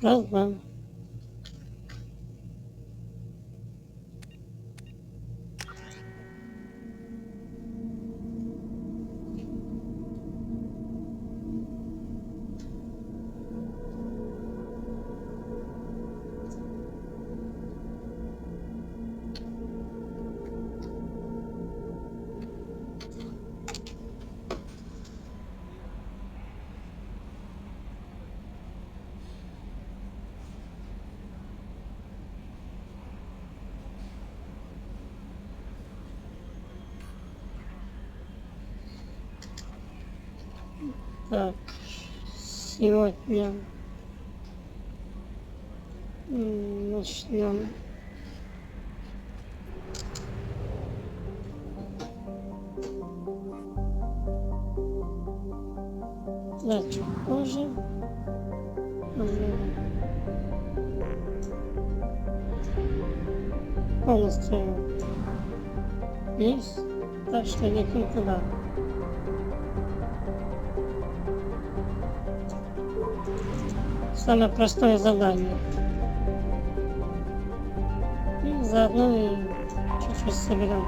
Раз, два. Так, сегодня начнем чуть позже. Полностью есть, так что летим туда. Самое простое задание. И заодно и чуть-чуть соберем.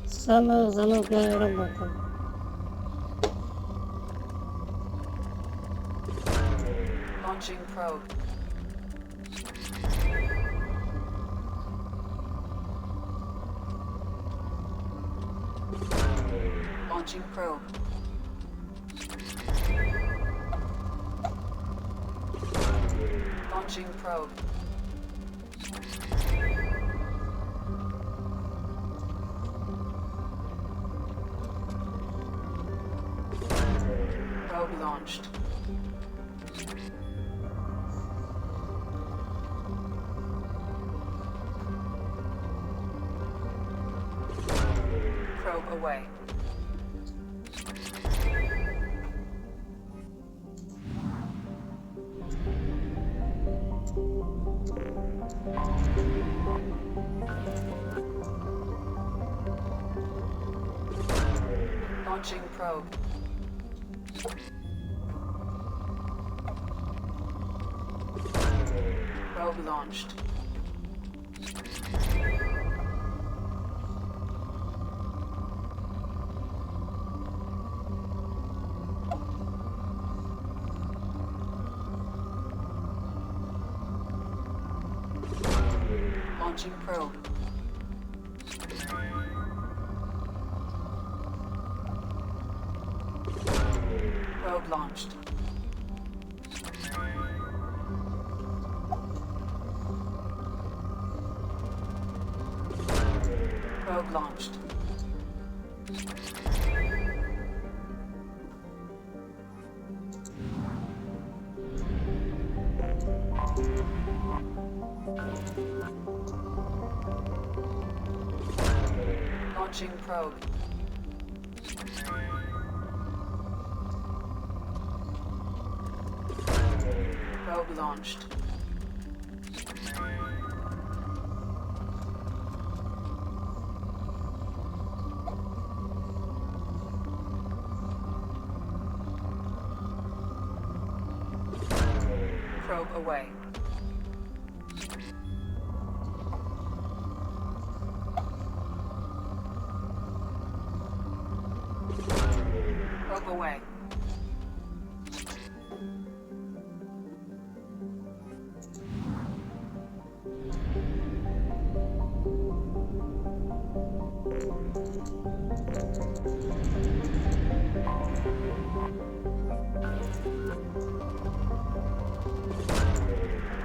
Самая занудная работа. Launching probe. Launching probe. Launching probe. Probe launched. Probe away. Launching probe. Probe launched. Launching probe. Probe launched. Probe launched. Launching probe. Probe launched. Probe away. Probe away.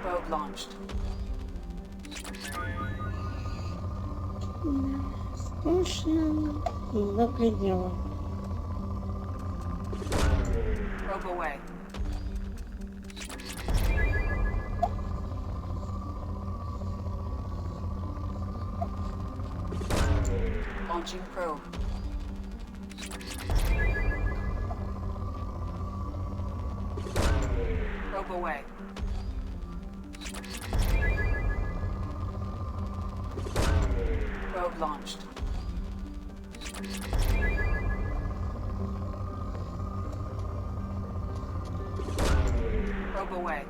Probe launched. Скучно до предела. Probe away. Launching probe. Probe away. Probe launched. Probe away.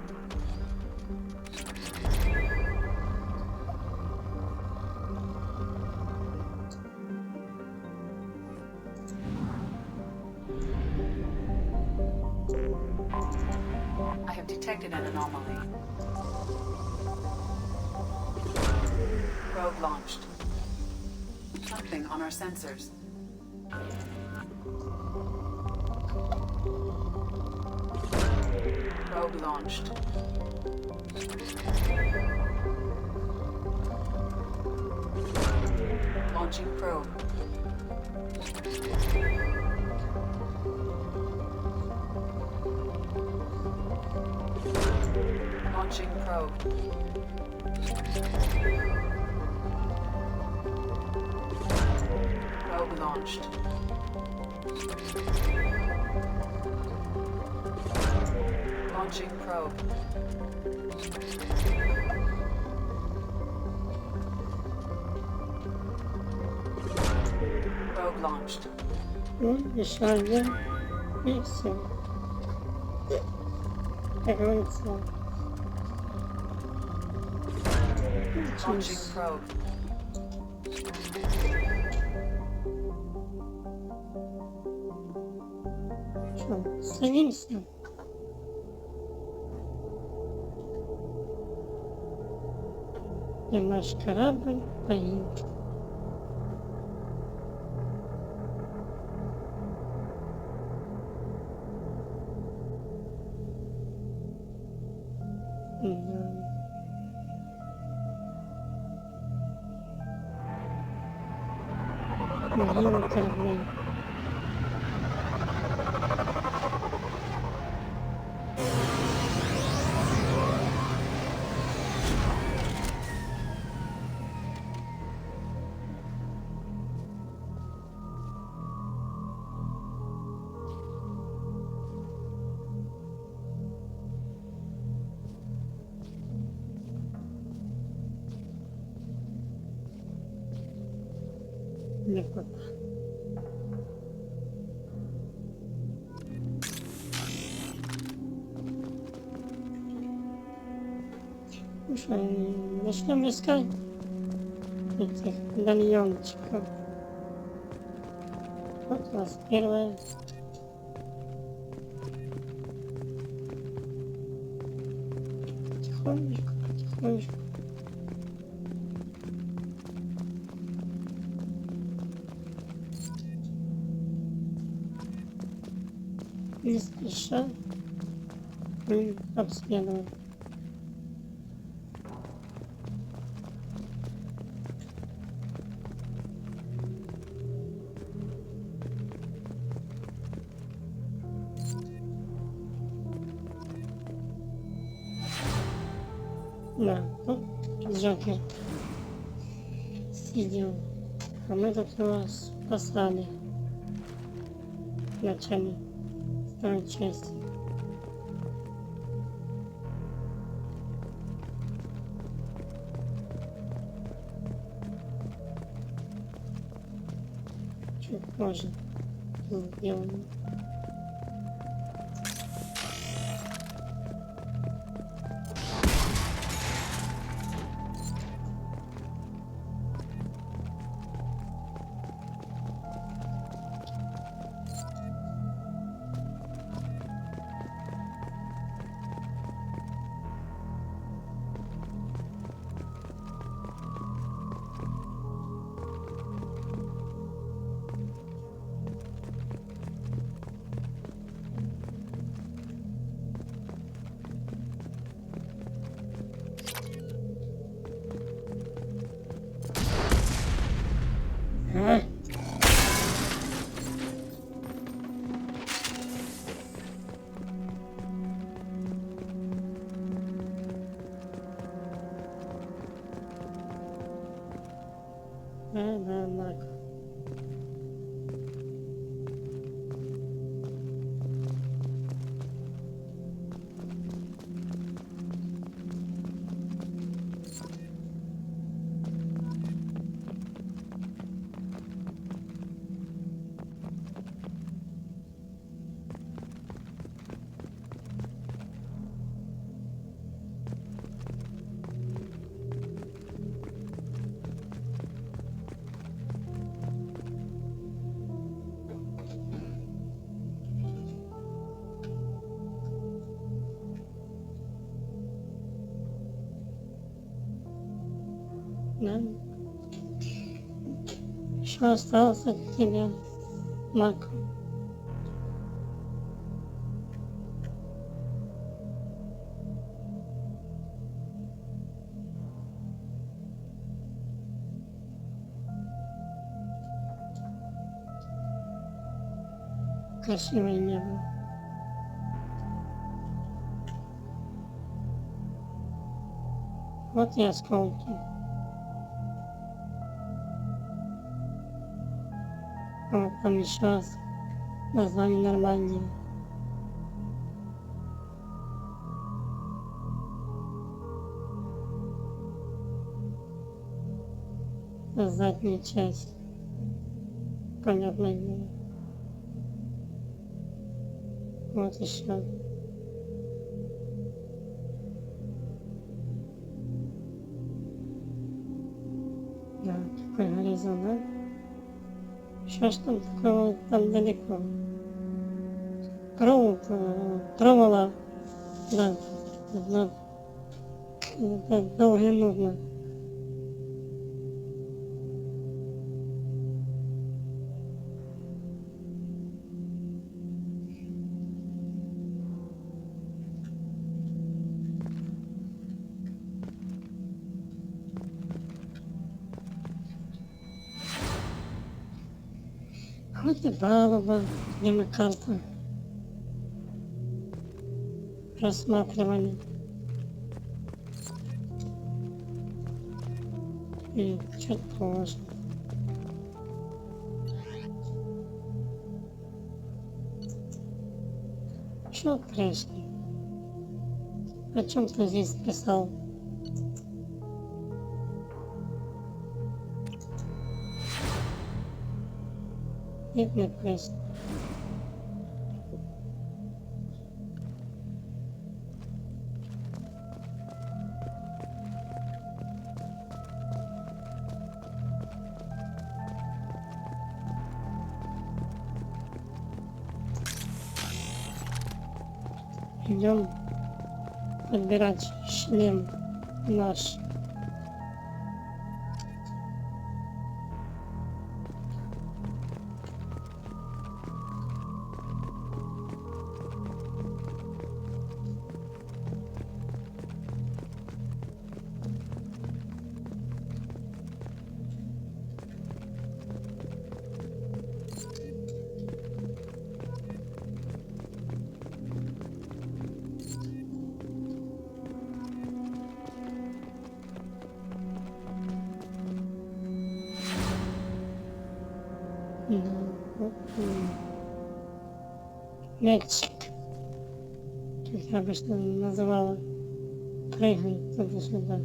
I have detected an anomaly. Probe launched. Something on our sensors. Probe launched. Launching probe. Launching probe. Probe launched. Launching probe. Probe launched. Дышание. И все. Вернуться. Launching probe. Что, садимся? И наш корабль поедет. Могила кораблей. Легко. Ну что, начнем искать этих медальончиков. Вот у нас первое. Потихонечку, потихонечку. Не спеша мы обследуем. Да, тут Джокер сидел, а мы тут его спасали в начале второй части. Чуть позже сделаем. А? Да, Марк. Да. Что осталось от тебя, Марк? Красивое небо. Вот и осколки. Вот там еще раз название Нормандии. Задняя часть. Понятное дело. Вот еще. Да, такой горизонт, да? Еще что такое там далеко? Провола, да, это долго нужно. Вот и палуба, где мы карту рассматривали. И чуть позже. Что прежде? О чем ты здесь писал? Бедный пресс. Идем подбирать шлем наш. Мячик, как я обычно называла, прыгает туда-сюда.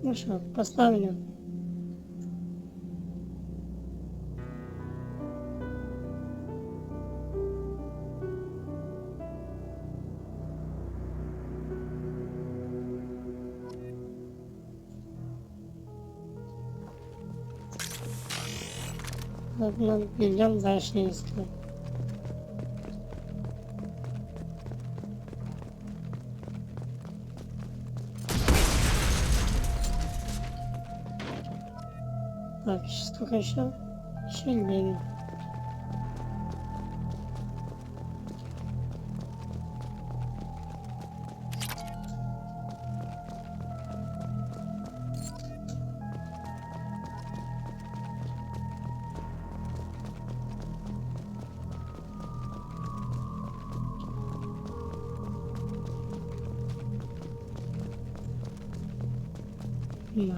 Ну что, поставлю. Ладно, идем дальше искать. Так, сколько еще? Еще 9. Да.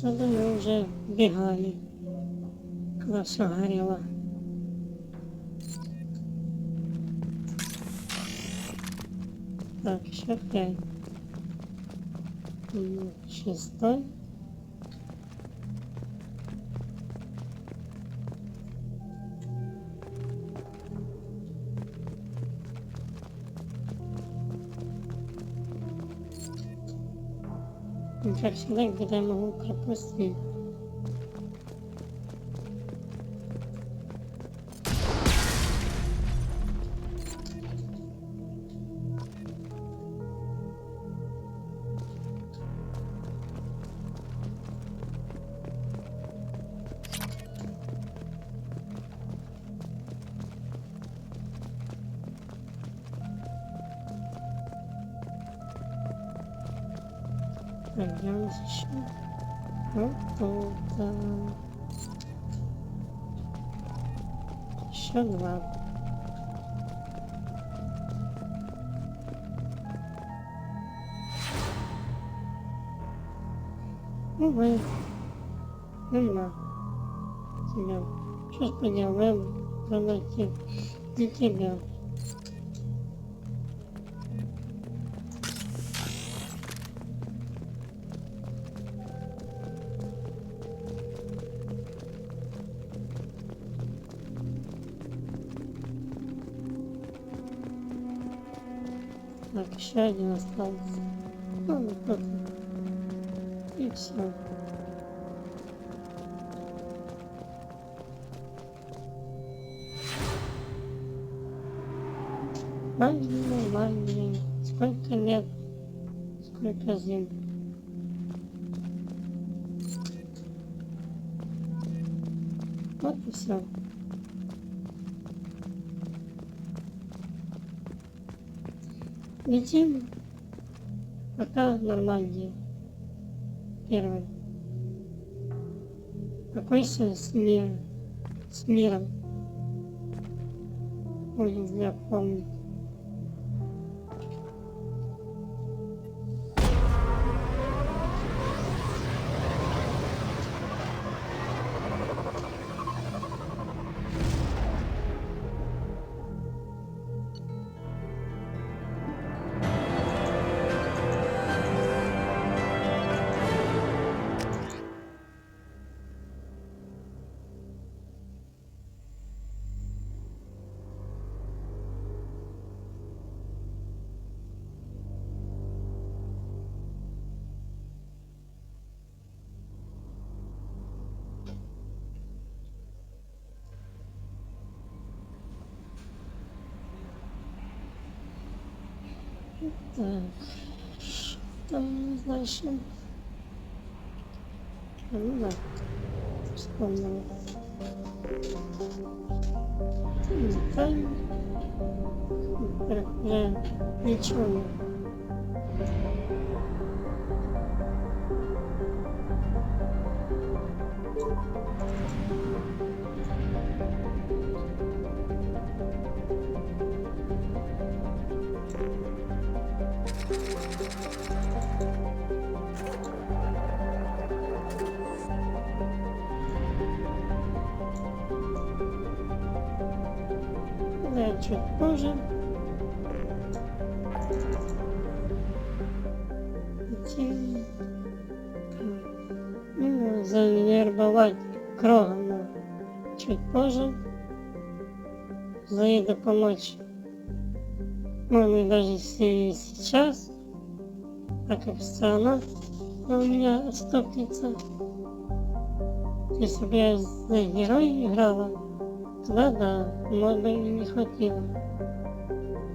Отсюда мы уже бегали, когда все горело. Так, еще 5. Шестой. И как всегда, где-то я могу пропустить. Пройдем еще. Вот тут. Еще два. Увы. Нема. Тебя. Что ж поделаем? Продайте для тебя. Так, еще один остался. Ну, вот тут. И все. Нормандии. Сколько лет, сколько зим. Вот и все. Летим пока в Нормандии. Первый. Какой с миром. Будет запомнить. Так, что дальше? Ну да, вспомнила. Летаем. Ничего нет. Да, чуть позже. Ну, завербовать Крогана чуть позже. Заеду помочь. Можно даже сейчас, так как страна у меня отступница. Если бы я за героя играла, тогда да, может быть и не хватило.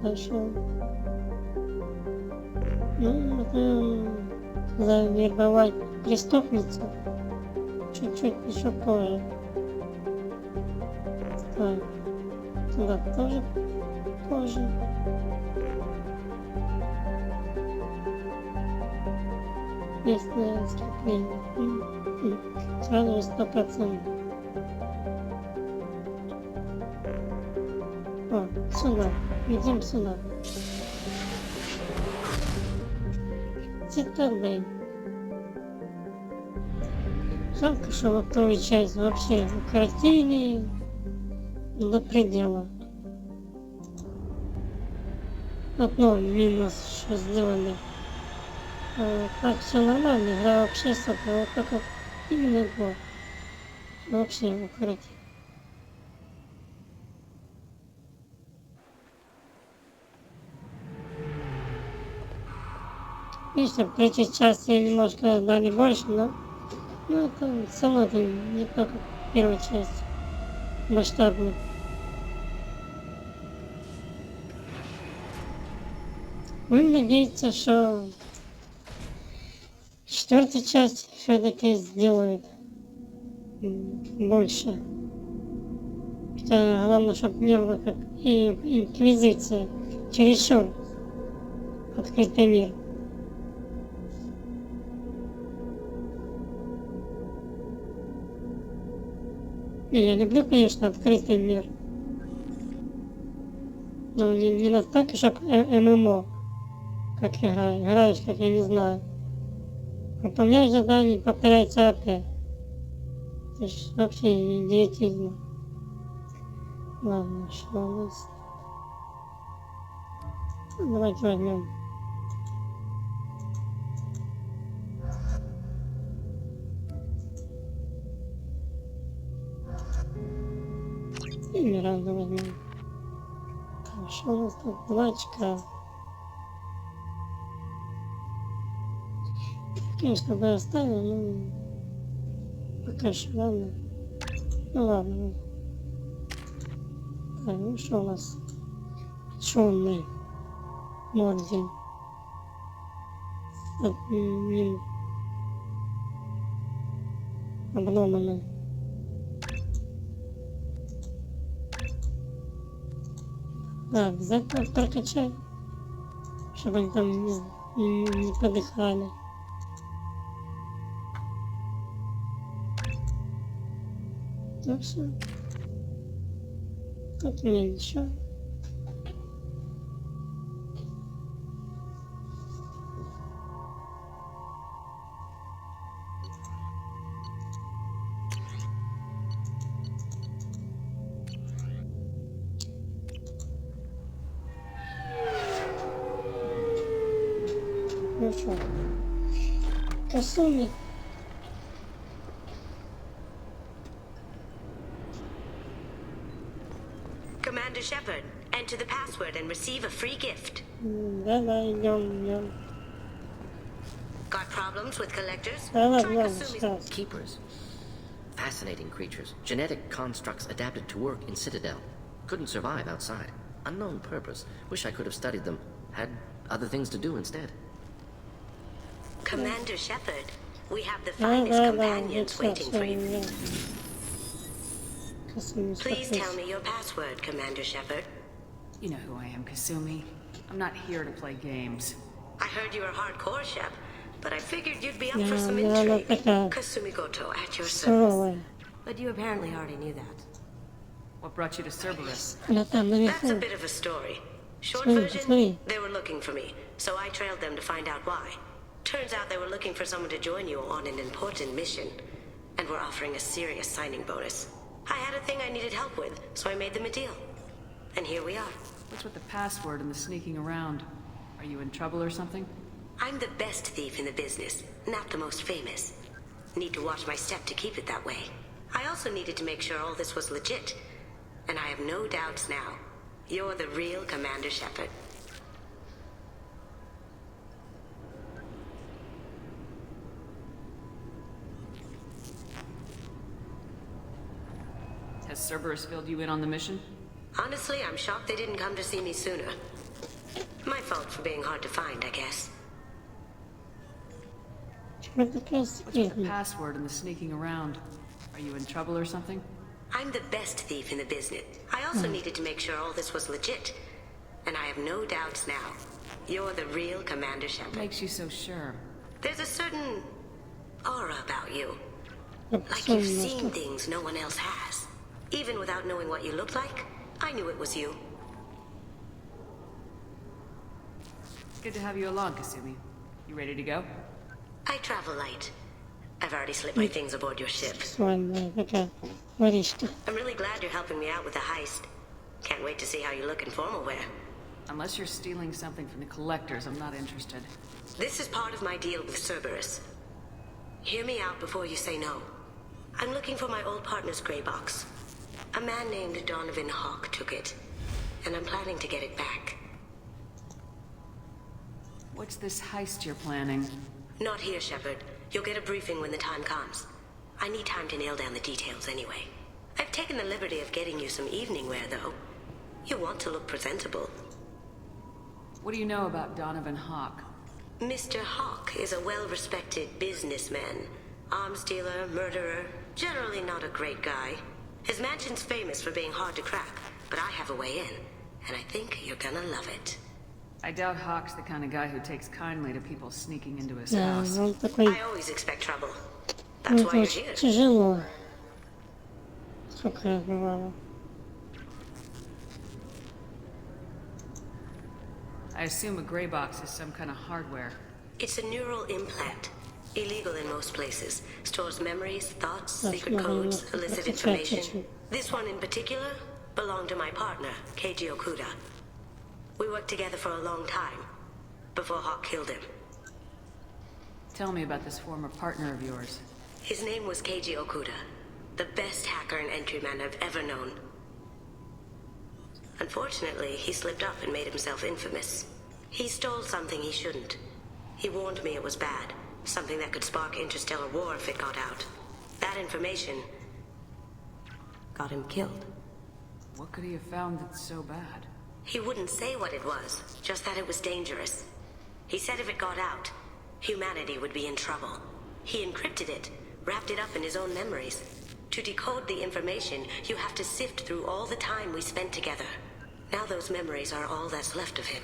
Дальше. Ну, это завербовать преступницу чуть-чуть еще позже. Так, туда тоже позже. Местное скопление. Сразу 100%. О, сюда. Идем сюда. Цитадель. Жалко, что во вторую часть вообще укоротили до предела. Одно минус, что сделали. Так все нормально, игра вообще супер, вот только именно год. Вообще укрытие. Видите, в третьей части немножко дали больше, но это все равно это не только первая часть масштабная. Будем надеяться, что четвертая часть все-таки сделает больше. Хотя главное, чтобы не было как и инквизиция, чересчур открытый мир. И я люблю, конечно, открытый мир. Но не настолько, чтобы ММО, как играешь, как я не знаю. Выполняешь задание, повторяется опять. Это ж вообще идиотизм. Ладно, что у нас? Давайте возьмем. И Миранду возьмем. Хорошо, у нас тут 2 очка. Конечно, бы оставил, но пока что ладно. Ну ладно. Так, ну что у нас? Чёрный орден. Админ. Обломанный. Да, обязательно прокачай, чтобы они там не подыхали. Так что тут у меня ничего. Ну что, косуми. Commander Shepard, enter the password and receive a free gift. Да, идем. Got problems with collectors? Да, Try Kasumi's. сейчас. Keepers. Fascinating creatures. Genetic constructs adapted to work in Citadel. Couldn't survive outside. Unknown purpose. Wish I could have studied them. Had other things to do instead. Commander Shepard, we have the finest companions waiting for you. Please tell me your password, Commander Shepard. You know who I am, Kasumi. I'm not here to play games. I heard you were hardcore, Shep, but I figured you'd be up for some intrigue. Kasumi Goto, at your service. But you apparently already knew that. What brought you to Cerberus? That's a bit of a story. Short version, they were looking for me, so I trailed them to find out why. Turns out they were looking for someone to join you on an important mission, and were offering a serious signing bonus. I had a thing I needed help with, so I made them a deal. And here we are. What's with the password and the sneaking around? Are you in trouble or something? I'm the best thief in the business, not the most famous. Need to watch my step to keep it that way. I also needed to make sure all this was legit, and I have no doubts now. You're the real Commander Shepard. Has Cerberus filled you in on the mission? Honestly, I'm shocked they didn't come to see me sooner. My fault for being hard to find, I guess. What's with the password and the sneaking around? Are you in trouble or something? I'm the best thief in the business. I also needed to make sure all this was legit. And I have no doubts now. You're the real Commander Shepard. What makes you so sure? There's a certain aura about you. Like you've seen things no one else has. Even without knowing what you looked like, I knew it was you. Good to have you along, Kasumi. You ready to go? I travel light. I've already slipped my things aboard your ship. I'm really glad you're helping me out with the heist. Can't wait to see how you look in formal wear. Unless you're stealing something from the collectors, I'm not interested. This is part of my deal with Cerberus. Hear me out before you say no. I'm looking for my old partner's gray box. A man named Donovan Hawk took it, and I'm planning to get it back. What's this heist you're planning? Not here, Shepard. You'll get a briefing when the time comes. I need time to nail down the details anyway. I've taken the liberty of getting you some evening wear, though. You want to look presentable. What do you know about Donovan Hawk? Mr. Hawk is a well-respected businessman. Arms dealer, murderer, generally not a great guy. His mansion's famous for being hard to crack, but I have a way in, and I think you're gonna love it. I doubt Hawk's the kind of guy who takes kindly to people sneaking into his Да, house. он такой, I always expect trouble. That's why это you're очень here. тяжело. Сколько раз бывало. I assume a gray box is some kind of hardware. It's a neural implant. Illegal in most places. Stores memories, thoughts, That's secret not codes, enough. illicit That's a information. This one in particular belonged to my partner, Keiji Okuda. We worked together for a long time, before Hawk killed him. Tell me about this former partner of yours. His name was Keiji Okuda, the best hacker and entryman I've ever known. Unfortunately, he slipped up and made himself infamous. He stole something he shouldn't. He warned me it was bad, something that could spark interstellar war if it got out. That information got him killed. What could he have found that's so bad? He wouldn't say what it was, just that it was dangerous. He said if it got out, humanity would be in trouble. He encrypted it, wrapped it up in his own memories. To decode the information, you have to sift through all the time we spent together. Now those memories are all that's left of him.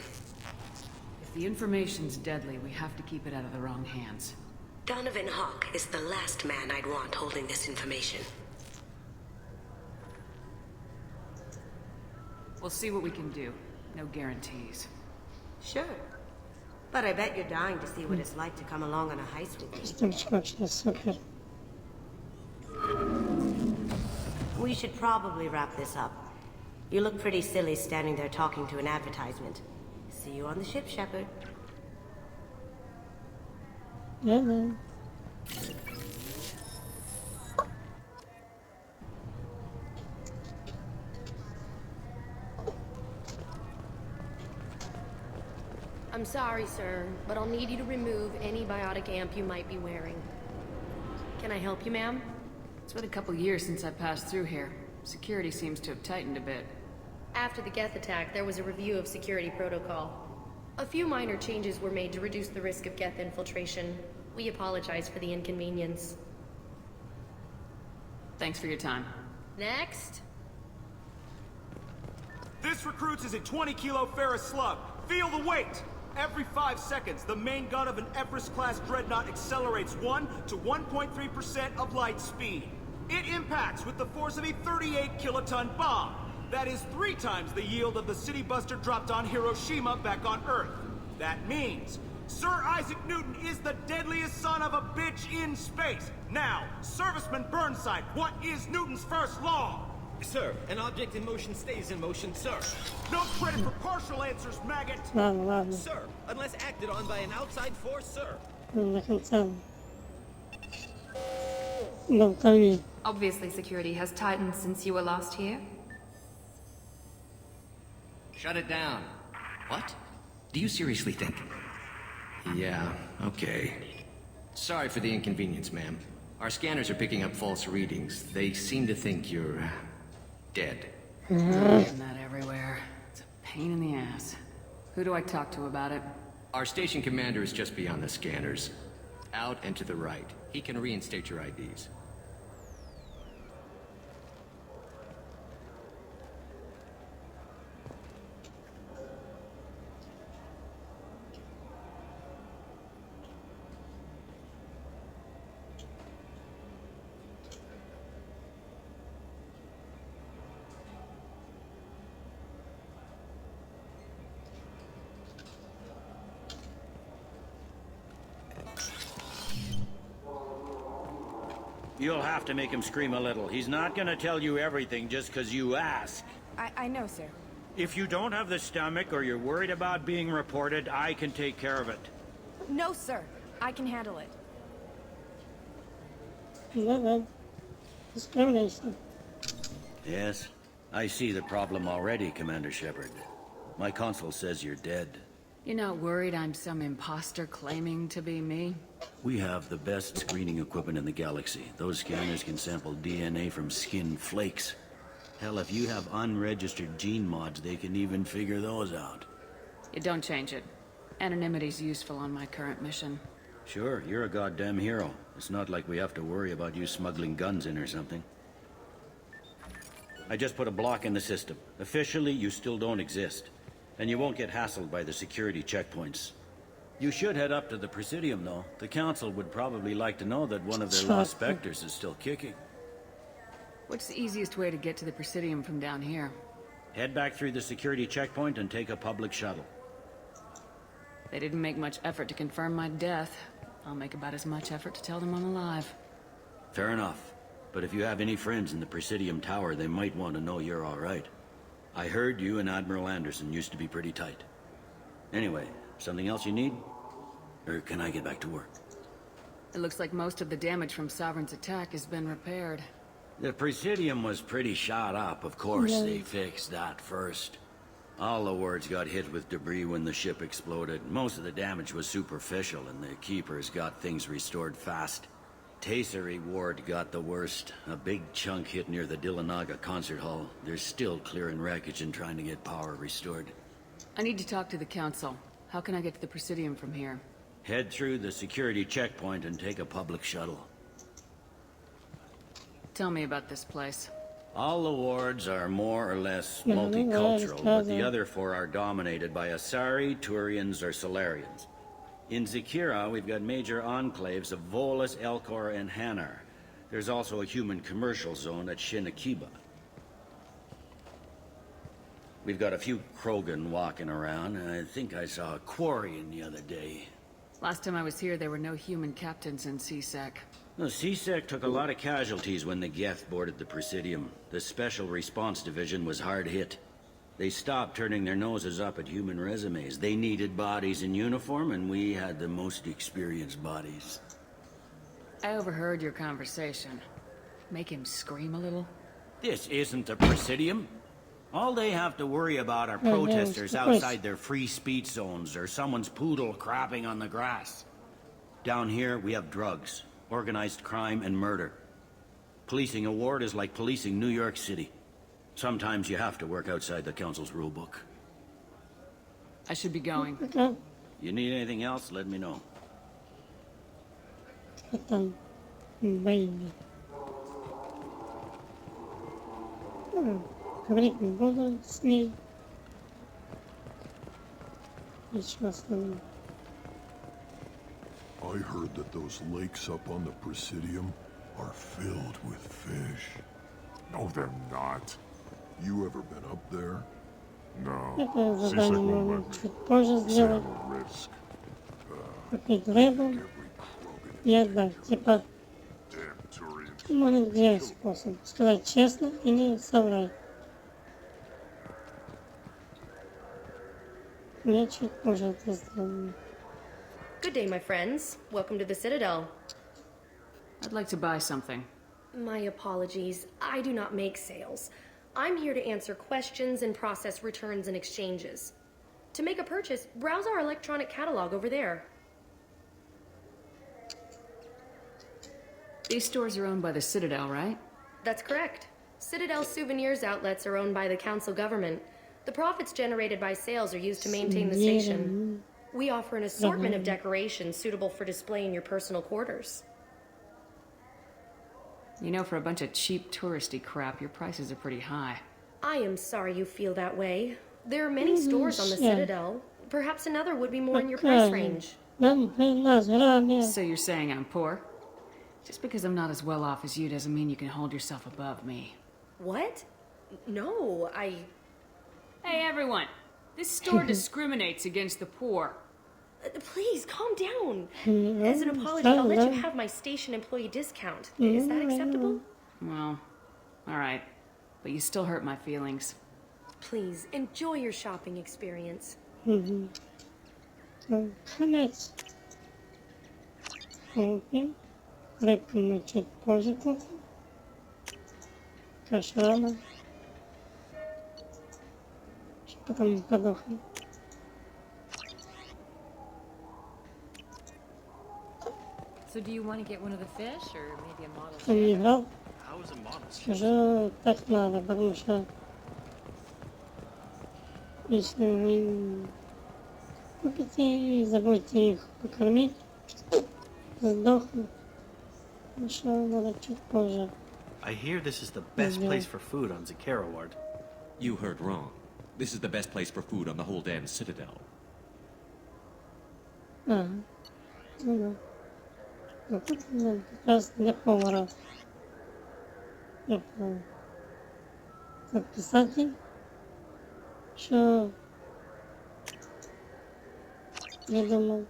If the information's deadly, we have to keep it out of the wrong hands. Donovan Hawk is the last man I'd want holding this information. We'll see what we can do. No guarantees. Sure. But I bet you're dying to see what it's like to come along on a heist with me. Штучка вообще супер. We should probably wrap this up. You look pretty silly standing there talking to an advertisement. See you on the ship, Shepard. Да-да. I'm sorry, sir, but I'll need you to remove any biotic amp you might be wearing. Can I help you, ma'am? It's been a couple years since I passed through here. Security seems to have tightened a bit. After the Geth attack, there was a review of security protocol. A few minor changes were made to reduce the risk of Geth infiltration. We apologize for the inconvenience. Thanks for your time. Next. This recruits is a 20-kilo ferrous slug. Feel the weight! Every 5 seconds, the main gun of an Everest-class dreadnought accelerates 1 to 1.3% of light speed. It impacts with the force of a 38-kiloton bomb. That is 3 times the yield of the city buster dropped on Hiroshima back on Earth. That means Sir Isaac Newton is the deadliest son of a bitch in space. Now, Serviceman Burnside, what is Newton's first law? Sir, an object in motion stays in motion, sir. No credit for partial answers, maggot! Ладно, ладно. Sir, unless acted on by an outside force, sir. До конца. Болтовни. Obviously, security has tightened since you were last here. Shut it down. What? Do you seriously think? Yeah, okay. Sorry for the inconvenience, ma'am. Our scanners are picking up false readings. They seem to think you're dead. Getting that everywhere. It's a pain in the ass. Who do I talk to about it? Our station commander is just beyond the scanners. Out and to the right. He can reinstate your IDs. You'll have to make him scream a little. He's not gonna tell you everything just 'cause you ask. I know, sir. If you don't have the stomach or you're worried about being reported, I can take care of it. No, sir. I can handle it. Discrimination. Yes, I see the problem already, Commander Shepard. My consul says you're dead. You're not worried I'm some imposter claiming to be me? We have the best screening equipment in the galaxy. Those scanners can sample DNA from skin flakes. Hell, if you have unregistered gene mods, they can even figure those out. You don't change it. Anonymity's useful on my current mission. Sure, you're a goddamn hero. It's not like we have to worry about you smuggling guns in or something. I just put a block in the system. Officially, you still don't exist. And you won't get hassled by the security checkpoints. You should head up to the Presidium, though. The Council would probably like to know that one of their lost specters is still kicking. What's the easiest way to get to the Presidium from down here? Head back through the security checkpoint and take a public shuttle. They didn't make much effort to confirm my death. I'll make about as much effort to tell them I'm alive. Fair enough. But if you have any friends in the Presidium Tower, they might want to know you're all right. I heard you and Admiral Anderson used to be pretty tight. Anyway, something else you need? Or can I get back to work? It looks like most of the damage from Sovereign's attack has been repaired. The Presidium was pretty shot up, of course. They fixed that first. All the wards got hit with debris when the ship exploded. Most of the damage was superficial, and the Keepers got things restored fast. Tasery Ward got the worst. A big chunk hit near the Dillanaga concert hall. They're still clearing wreckage and trying to get power restored. I need to talk to the Council. How can I get to the Presidium from here? Head through the security checkpoint and take a public shuttle. Tell me about this place. All the wards are more or less multicultural, but the other four are dominated by Asari, Turians, or Solarians. In Zakira, we've got major enclaves of Volus, Elcor, and Hanar. There's also a human commercial zone at Shinakiba. We've got a few Krogan walking around, and I think I saw a Quarian the other day. Last time I was here, there were no human captains in CSEC. The CSEC took a lot of casualties when the Geth boarded the Presidium. The Special Response Division was hard hit. They stopped turning their noses up at human resumes. They needed bodies in uniform, and we had the most experienced bodies. I overheard your conversation. Make him scream a little? This isn't the Presidium. All they have to worry about are protesters outside their free speech zones or someone's poodle crapping on the grass. Down here, we have drugs, organized crime, and murder. Policing a ward is like policing New York City. Sometimes you have to work outside the Council's rulebook. I should be going. You need anything else, let me know. Говорить не буду с ней. Ничего особенного. I heard that those lakes up on the Presidium are filled with fish. No, they're not. You ever been up there? No. Это CSEC задание won't можно let me. чуть позже It's сделать. a risk. Купить рыбу и отдать. Типа, Damn Turians. можно две способы. Сказать честно или соврать. Я чуть позже это сделаю. Good day, my friends. Welcome to the Citadel. I'd like to buy something. My apologies. I do not make sales. I'm here to answer questions and process returns and exchanges. To make a purchase, browse our electronic catalog over there. These stores are owned by the Citadel, right? That's correct. Citadel souvenirs outlets are owned by the Council government. The profits generated by sales are used to maintain the station. We offer an assortment of decorations suitable for display in your personal quarters. You know, for a bunch of cheap touristy crap, your prices are pretty high. I am sorry you feel that way. There are many stores on the Citadel. Perhaps another would be more in your price range. So you're saying I'm poor? Just because I'm not as well off as you doesn't mean you can hold yourself above me. What? No, Hey, everyone! This store discriminates against the poor. Please, calm down. As an apology, I'll let you have my station employee discount. Is that acceptable? Well, alright. But you still hurt my feelings. Please, enjoy your shopping experience. Конец. Купим. Рыбку мы чуть позже купим. Кашрана. Потом подохнем. So do you want to get one of the fish or maybe a model? Кто не играл, How is a model? скажу, так надо, потому что если вы купите и забудете их покормить, сдохнут. Ну что, надо чуть позже. I hear this is the best place for food on Zakara Ward. You heard wrong. This is the best place for food on the whole damn Citadel. Ага. Ну да. Вот тут как раз для повара. Это тот писатель, что придумал.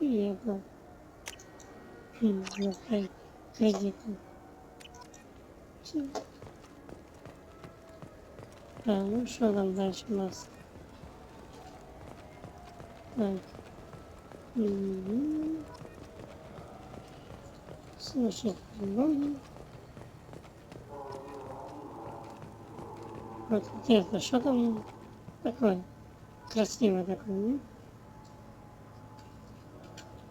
И это для кредита. Ну что там дальше у нас? Так. Слушай, погоди. Вот интересно, что там такое? Красивое такое, ну?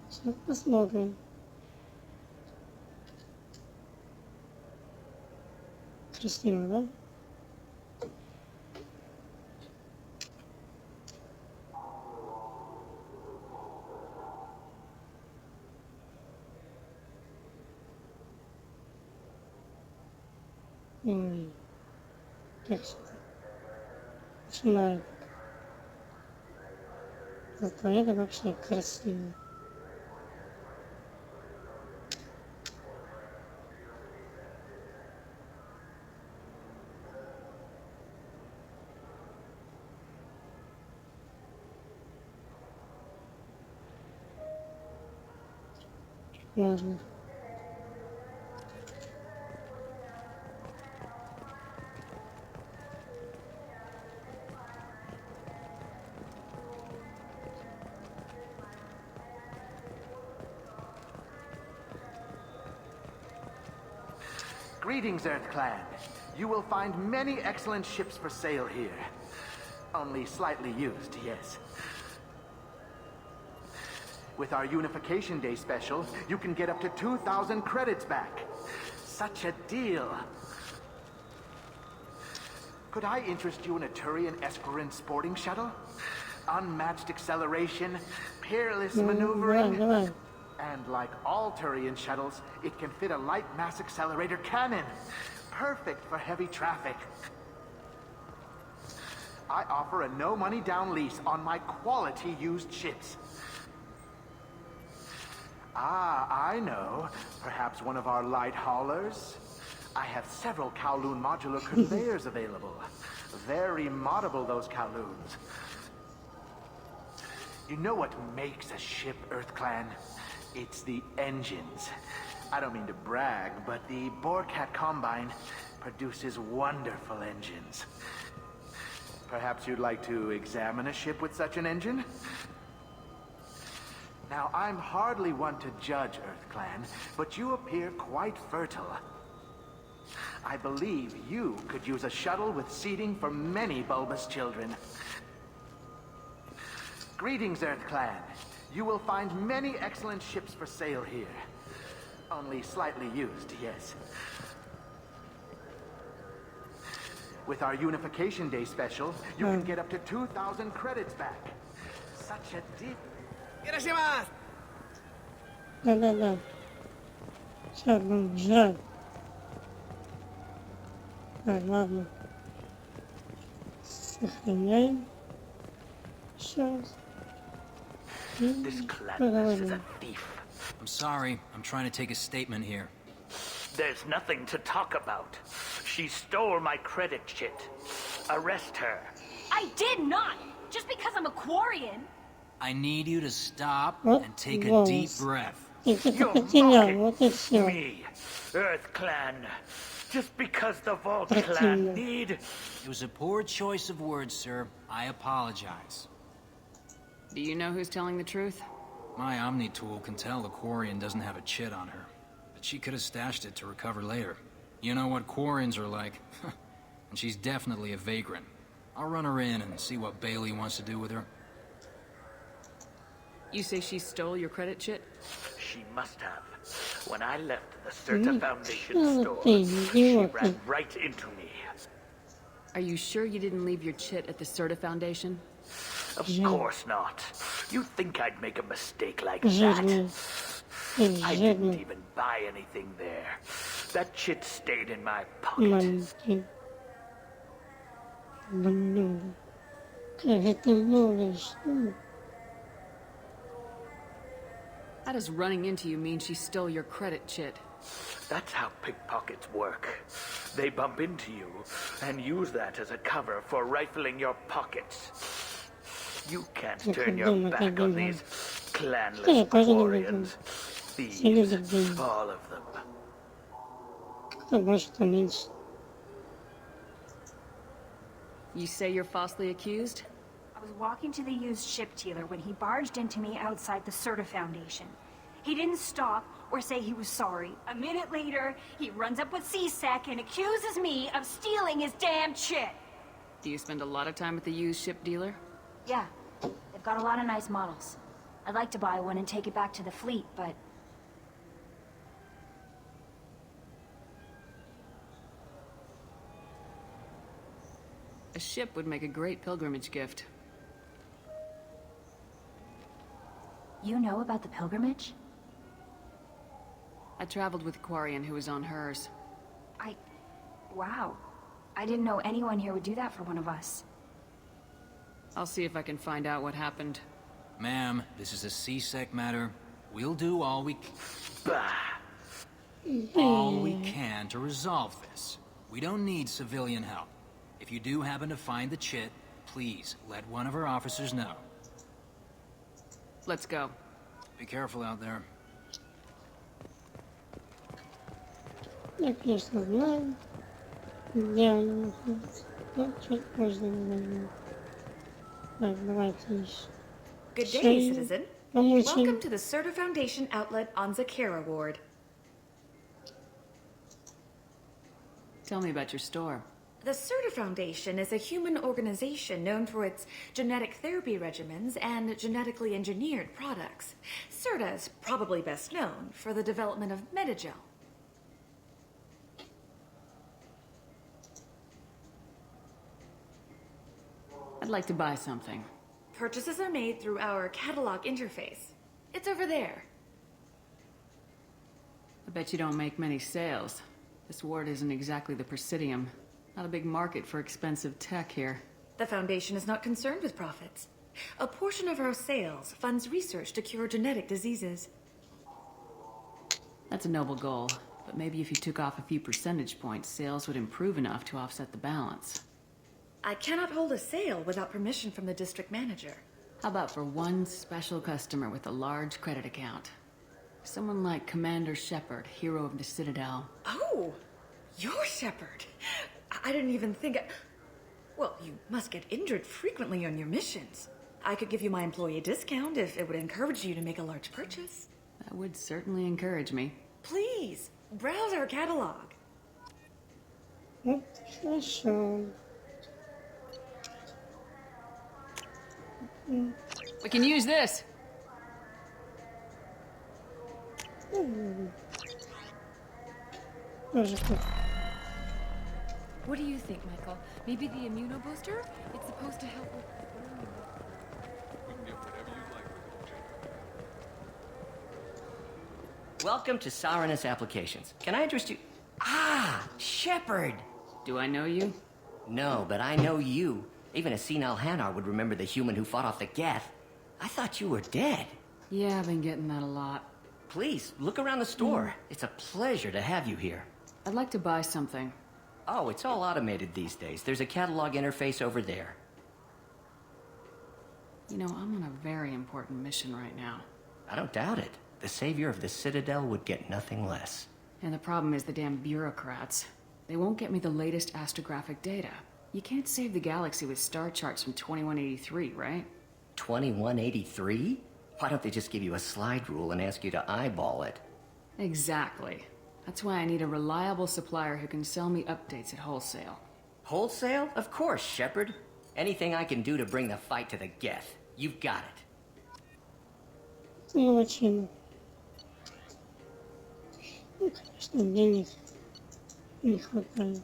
Сейчас посмотрим. Красиво, да? Как что-то начинает. Зато это вообще красиво. Ладно. Greetings, Earth Clan. You will find many excellent ships for sale here. Only slightly used, yes. With our Unification Day special, you can get up to 2,000 credits back. Such a deal. Could I interest you in a Turian Esquirine sporting shuttle? Unmatched acceleration, peerless maneuvering. And like all Turian shuttles, it can fit a light mass accelerator cannon. Perfect for heavy traffic. I offer a no-money down lease on my quality used ships. Ah, I know. Perhaps one of our light haulers? I have several Kowloon modular conveyors available. Very moddable, those Kowloons. You know what makes a ship, Earth Clan? It's the engines. I don't mean to brag, but the Borcat Combine produces wonderful engines. Perhaps you'd like to examine a ship with such an engine? Now, I'm hardly one to judge, Earth Clan, but you appear quite fertile. I believe you could use a shuttle with seating for many bulbous children. Greetings, Earth Clan. You will find many excellent ships for sale here. Only slightly used, yes. With our Unification Day special, you can get up to 2,000 credits back. Such a deal. Да-да-да. Сейчас будем жрать. Так, ладно. Сохраняем. Сейчас. This Cladness is a thief. I'm sorry. I'm trying to take a statement here. There's nothing to talk about. She stole my credit chit. Arrest her. I did not! Just because I'm a Quarian. I need you to stop and take a deep breath. You're mocking me, Earth Clan. Just because the Vault clan need... It was a poor choice of words, sir. I apologize. Do you know who's telling the truth? My Omni tool can tell the Quarian doesn't have a chit on her, but she could have stashed it to recover later. You know what Quarians are like, and she's definitely a vagrant. I'll run her in and see what Bailey wants to do with her. You say she stole your credit chit? She must have. When I left the Certa Foundation store, she ran right into me. Are you sure you didn't leave your chit at the Certa Foundation? Of course not. You think I'd make a mistake like that? I didn't even buy anything there. That chit stayed in my pocket. How does running into you mean she stole your credit chit? That's how pickpockets work. They bump into you and use that as a cover for rifling your pockets. You can't turn your back on these clanless Quarians. Thieves, all of them. You say you're falsely accused? I was walking to the used ship dealer when he barged into me outside the Certa Foundation. He didn't stop or say he was sorry. A minute later, he runs up with CSEC and accuses me of stealing his damn chit. Do you spend a lot of time at the used ship dealer? Yeah, they've got a lot of nice models. I'd like to buy one and take it back to the fleet, but... A ship would make a great pilgrimage gift. You know about the pilgrimage? I traveled with a Quarian who was on hers. Wow. I didn't know anyone here would do that for one of us. I'll see if I can find out what happened. Ma'am, this is a CSEC matter. We'll do all we can to resolve this. We don't need civilian help. If you do happen to find the chit, please let one of our officers know. Let's go. Be careful out there. Good day, citizen. Welcome to the Certa Foundation outlet on Zakera Ward. Tell me about your store. The Certa Foundation is a human organization known for its genetic therapy regimens and genetically engineered products. Certa is probably best known for the development of Metagel. I'd like to buy something. Purchases are made through our catalog interface. It's over there. I bet you don't make many sales. This ward isn't exactly the Presidium. Not a big market for expensive tech here. The Foundation is not concerned with profits. A portion of our sales funds research to cure genetic diseases. That's a noble goal, but maybe if you took off a few percentage points, sales would improve enough to offset the balance. I cannot hold a sale without permission from the district manager. How about for one special customer with a large credit account? Someone like Commander Shepard, hero of the Citadel. Oh, you're Shepard. I didn't even think... Well, you must get injured frequently on your missions. I could give you my employee discount if it would encourage you to make a large purchase. That would certainly encourage me. Please, browse our catalog. We can use this. What do you think, Michael? Maybe the immunobooster? It's supposed to help with... Welcome to Saranus Applications. Can I interest you? Ah, Shepard! Do I know you? No, but I know you. Even a senile Hanar would remember the human who fought off the Geth. I thought you were dead. Yeah, I've been getting that a lot. Please, look around the store. It's a pleasure to have you here. I'd like to buy something. Oh, it's all automated these days. There's a catalog interface over there. You know, I'm on a very important mission right now. I don't doubt it. The savior of the Citadel would get nothing less. And the problem is the damn bureaucrats. They won't get me the latest astrographic data. You can't save the galaxy with star charts from 2183, right? 2183? Why don't they just give you a slide rule and ask you to eyeball it? Exactly. That's why I need a reliable supplier who can sell me updates at wholesale. Wholesale? Of course, Shepard. Anything I can do to bring the fight to the Geth. You've got it. Молодчина. Ну, конечно, денег не хватает.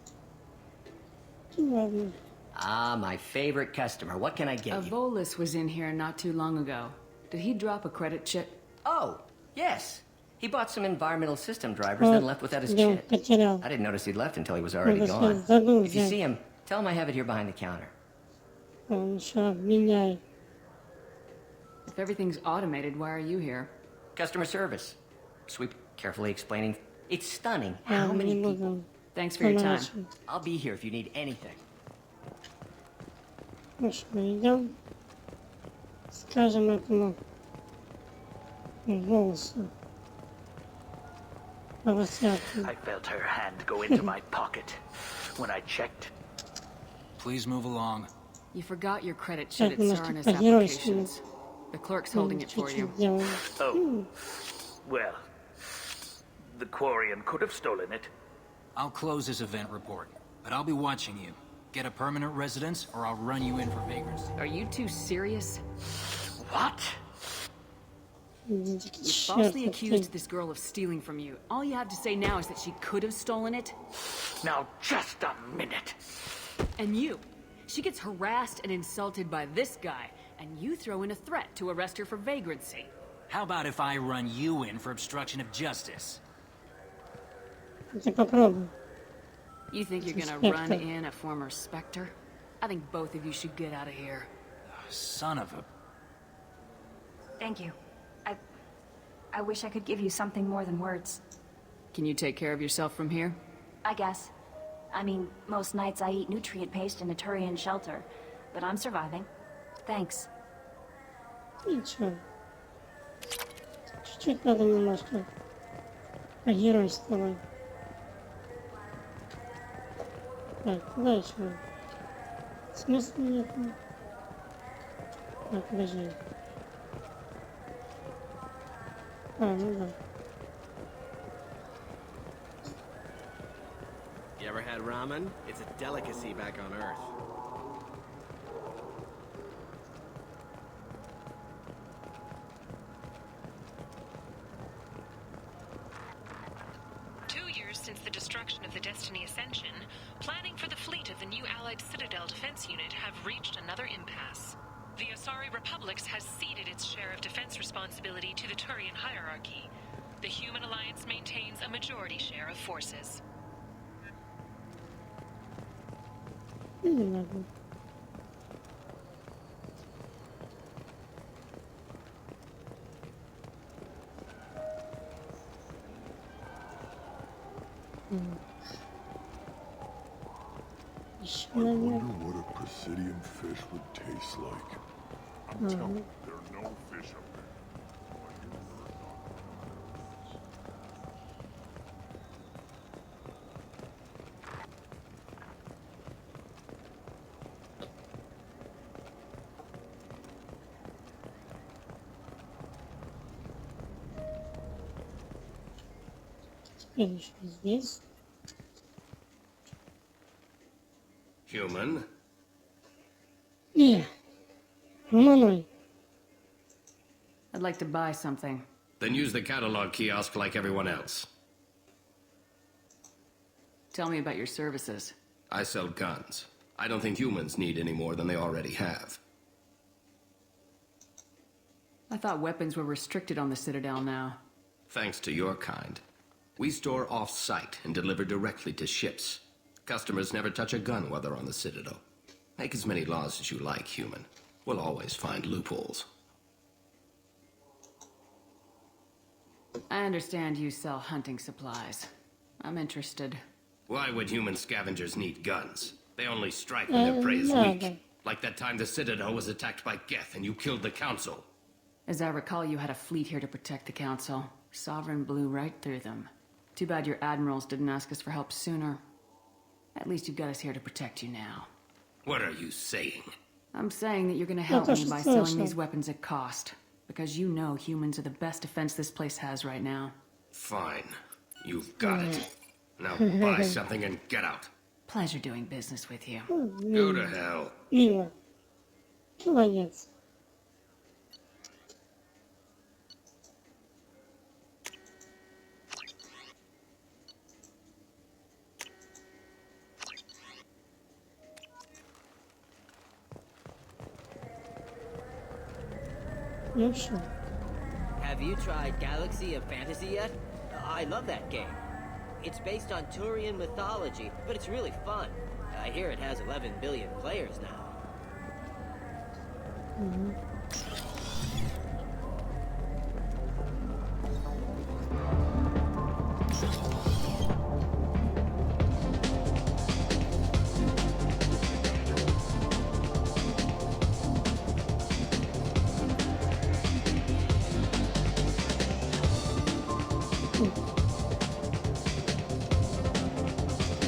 Ну, ладно. Ah, my favorite customer. What can I get you? Volus was in here not too long ago. Did he drop a credit chip? Oh, yes. He bought some environmental system drivers, then left without his chip. I didn't notice he'd left until he was already gone. If you see him, tell him I have it here behind the counter. If everything's automated, why are you here? Customer service. Sweep carefully explaining. It's stunning how many people... Thanks for your time. I'll be here if you need anything. Хорошо, идем. Скажем этому голосу. I felt her hand go into my pocket when I checked. Please move along. You forgot your credit sheet at Saranus Applications. The clerk's holding it for you. Oh. Well, the Quarian could have stolen it. I'll close this event report, but I'll be watching you. Get a permanent residence, or I'll run you in for vagrancy. Are you two serious? What? You falsely accused this girl of stealing from you. All you have to say now is that she could have stolen it? Now, just a minute. And you. She gets harassed and insulted by this guy, and you throw in a threat to arrest her for vagrancy. How about if I run you in for obstruction of justice? You think you're gonna run in a former Spectre? I think both of you should get out of here. Son of a... Thank you. I wish I could give you something more than words. Can you take care of yourself from here? I guess. I mean, most nights I eat nutrient paste in a Turian shelter, but I'm surviving. Thanks. Ничего. Чуть-чуть надо немножко погеройствовать. Так, куда еще? Смысла нет. Так, подожди. Ну да. You ever had ramen? It's a delicacy back on Earth. Since the destruction of the Destiny Ascension, planning for the fleet of the new Allied Citadel Defense Unit have reached another impasse. The Asari Republics has ceded its share of defense responsibility to the Turian hierarchy. The Human Alliance maintains a majority share of forces. I wonder what a Presidium fish would taste like. I'm telling you, there are no fish up there. Теперь еще здесь. Human? Yeah. Humanoid. I'd like to buy something. Then use the catalog kiosk like everyone else. Tell me about your services. I sell guns. I don't think humans need any more than they already have. I thought weapons were restricted on the Citadel now. Thanks to your kind. We store off-site and deliver directly to ships. Customers never touch a gun while they're on the Citadel. Make as many laws as you like, human. We'll always find loopholes. I understand you sell hunting supplies. I'm interested. Why would human scavengers need guns? They only strike when their prey is weak. Like that time the Citadel was attacked by Geth and you killed the Council. As I recall, you had a fleet here to protect the Council. Sovereign blew right through them. Too bad your admirals didn't ask us for help sooner. At least you've got us here to protect you now. What are you saying? I'm saying that you're gonna help me by selling these weapons at cost. Because you know humans are the best defense this place has right now. Fine. You've got it. Now buy something and get out. Pleasure doing business with you. Go to hell. Yeah. Молодец. Ну что? Have you tried Galaxy of Fantasy yet? I love that game. It's based on Turian mythology, but it's really fun. I hear it has 11 billion players now.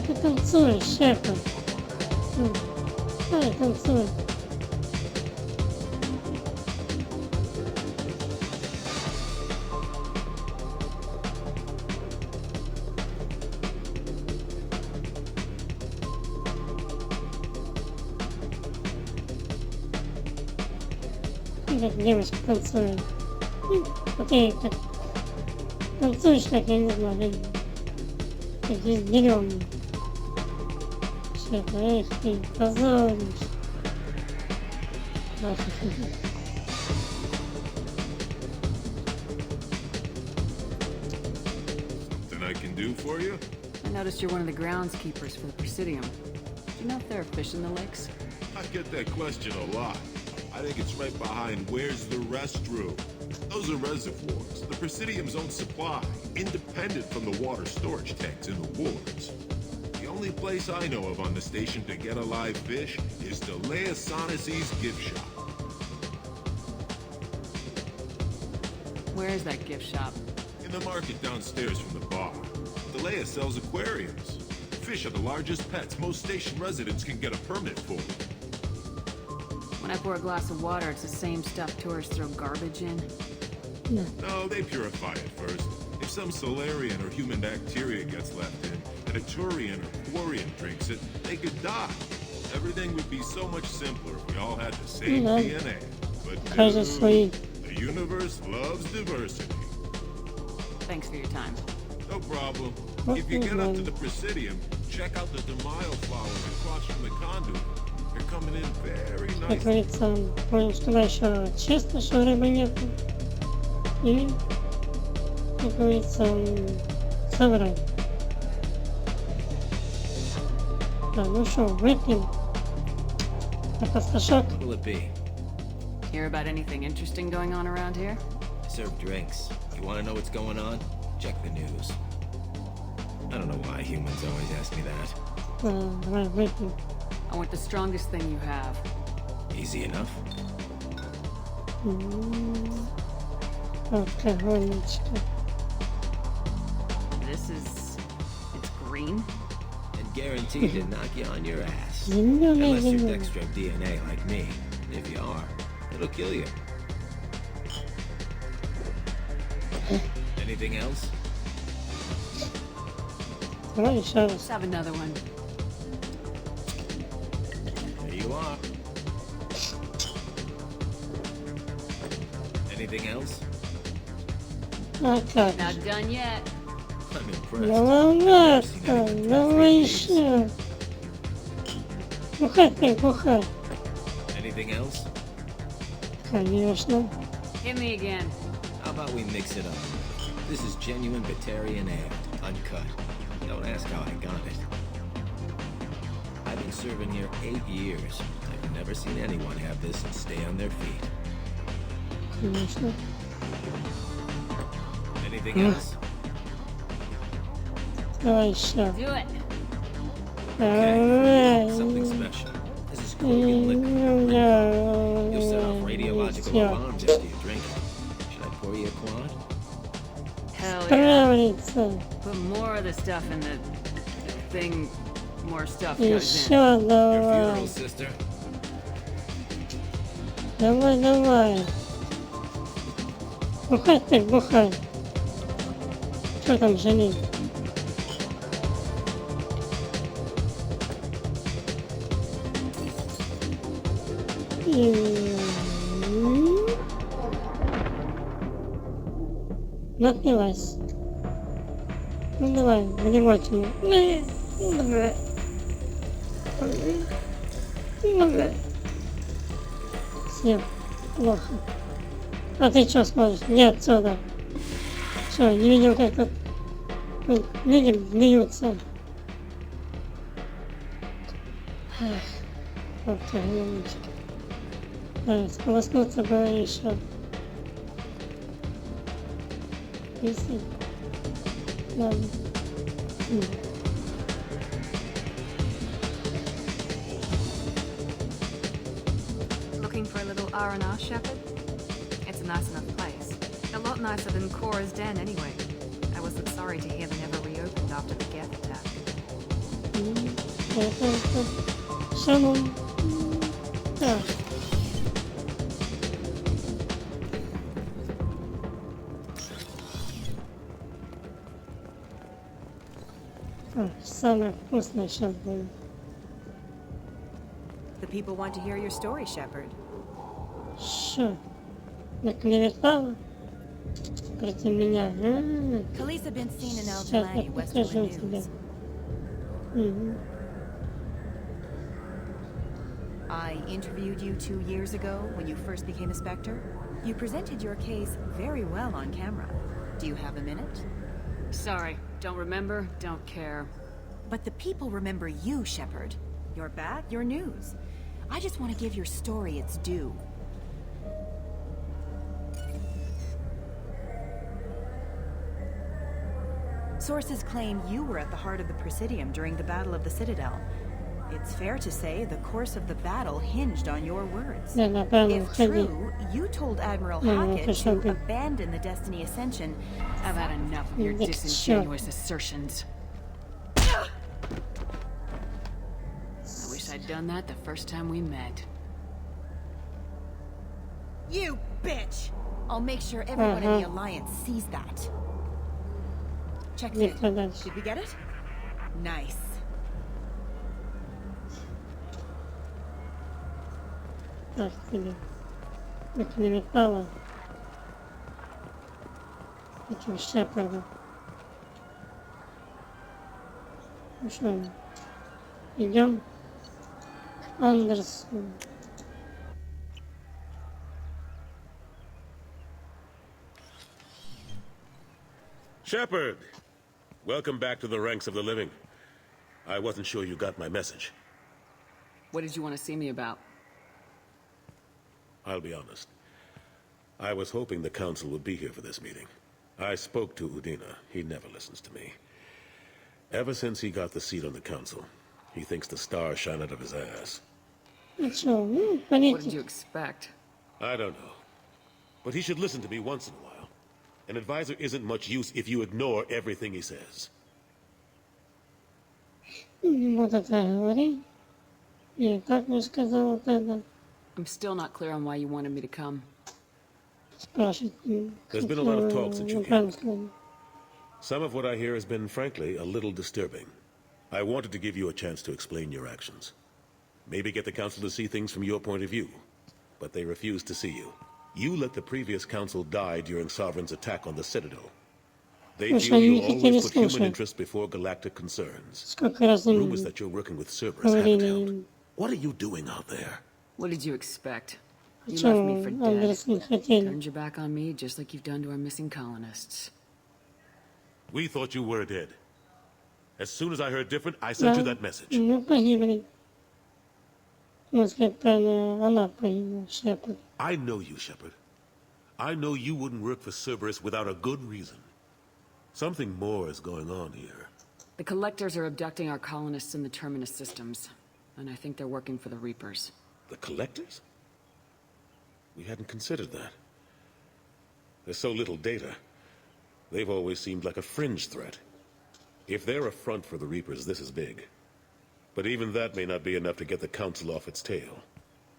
Ты танцуешь, шефа. Ай, танцуй. Как девочка танцует. Вот ты так танцуешь, как я не знаю, как здесь берем. Шефа, эх ты, позоришь. Something I can do for you? I noticed you're one of the groundskeepers for the Presidium. Do you know if there are fish in the lakes? I get that question a lot. I think it's right behind where's the restroom. Those are reservoirs, the Presidium's own supply, independent from the water storage tanks in the wards. The only place I know of on the station to get a live fish is Delea Sonesi's gift shop. Where is that gift shop? In the market downstairs from the bar. Delea sells aquariums. Fish are the largest pets most station residents can get a permit for. When I pour a glass of water, it's the same stuff tourists throw garbage in? No, they purify it first. If some Solarian or human bacteria gets left in, and a Turian or Quarian drinks it, they could die. Everything would be so much simpler if we all had the same DNA. But no, the universe loves diversity. Thanks for your time. No problem. If you get up to the Presidium, check out the Demaio flowers across from the conduit. They're coming in very Как nice. говорится, понял, что еще чисто, что рыбы нету. И, как говорится, собрать. Да, ну что, выпьем. Опустошок. What will it be? Hear about anything interesting going on around here? I serve drinks. You want to know what's going on? Check the news. I don't know why humans always ask me that. Давай выпьем. I want the strongest thing you have. Easy enough. Алкоголичка. It's green? And guaranteed to knock you on your ass. Unless you're dextro DNA like me. If you are, it'll kill you. Anything else? Давай еще раз. Let's have another one. There you are. Anything else? Okay. Not done yet. I'm impressed. Давай, давай еще. Бухай ты, бухай. Anything else? Конечно. Hit me again. How about we mix it up? This is genuine Batarian ale, uncut. Don't ask how I got it. I've been serving here 8 years. I've never seen anyone have this and stay on their feet. Конечно. Anything else? Давай еще. Do it. Okay, something special. This is Krogan liquor. You'll set off radiological alarms after you drink it. Should I pour you a quad? Hell yeah. Справится. Put more of the stuff in the thing More stuff goes in. Еще Your давай. funeral, sister. Давай, давай. Бухай ты, бухай. Что там жалеть? Напилась. Ну давай, внимательно. Все, плохо. А ты что смотришь? Не отсюда. Что, не видел, как тут люди бьются? Вот ты, голубчик. Да, сполоснуться бы еще. Если... Ладно. Looking for a little R&R, Shepard? It's a nice enough place. A lot nicer than Cora's den, anyway. I wasn't sorry to hear they never reopened after the Geth attack. Шалом. Да. Самое вкусное сейчас будет. The people want to hear your story, Shepard. Что? Наклеветала? Против меня? Police have been seen in El Сейчас я Jelani, West покажу News. тебе. Угу. I interviewed you 2 years ago when you first became a Spectre. You presented your case very well on camera. Do you have a minute? Sorry, don't remember, don't care. But the people remember you, Shepard. You're back, your news. I just want to give your story its due. Sources claim you were at the heart of the Presidium during the Battle of the Citadel. It's fair to say the course of the battle hinged on your words. If true, you told Admiral Hackett to abandon the Destiny Ascension. I've had enough of your disingenuous assertions. I wish I'd done that the first time we met. You bitch! I'll make sure everyone in the Alliance sees that. Check it. Did we get it? Nice. Так тебе. Наклеветала. Этим Шепардом. Ну что, идем к Андерсу. Shepard! Welcome back to the ranks of the living. I wasn't sure you got my message. What did you want to see me about? I'll be honest. I was hoping the Council would be here for this meeting. I spoke to Udina. He never listens to me. Ever since he got the seat on the Council, he thinks the stars shine out of his ass. What did you expect? I don't know. But he should listen to me once in a while. An advisor isn't much use if you ignore everything he says. Вот это говори. И как мне сказал вот это? I'm still not clear on why you wanted me to come. There's been a lot of talk since you came. Some of what I hear has been, frankly, a little disturbing. I wanted to give you a chance to explain your actions. Maybe get the Council to see things from your point of view. But they refused to see you. You let the previous Council die during Sovereign's attack on the Citadel. They feel you always put human interest before galactic concerns. Rumors that you're working with Cerberus haven't helped. What are you doing out there? What did you expect? You left me for dead. Turned your back on me just like you've done to our missing colonists. We thought you were dead. As soon as I heard different, I sent you that message. I know you, Shepard. I know you wouldn't work for Cerberus without a good reason. Something more is going on here. The Collectors are abducting our colonists in the Terminus systems. And I think they're working for the Reapers. The Collectors? We hadn't considered that. There's so little data. They've always seemed like a fringe threat. If they're a front for the Reapers, this is big. But even that may not be enough to get the Council off its tail.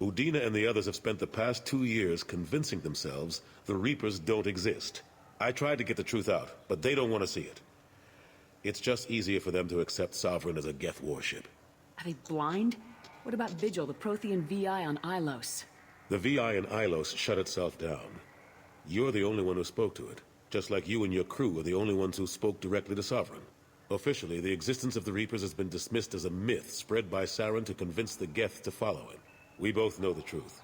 Udina and the others have spent the past 2 years convincing themselves the Reapers don't exist. I tried to get the truth out, but they don't want to see it. It's just easier for them to accept Sovereign as a Geth warship. Are they blind? What about Vigil, the Prothean VI on Ilos? The VI in Ilos shut itself down. You're the only one who spoke to it, just like you and your crew are the only ones who spoke directly to Sovereign. Officially, the existence of the Reapers has been dismissed as a myth spread by Saren to convince the Geth to follow him. We both know the truth.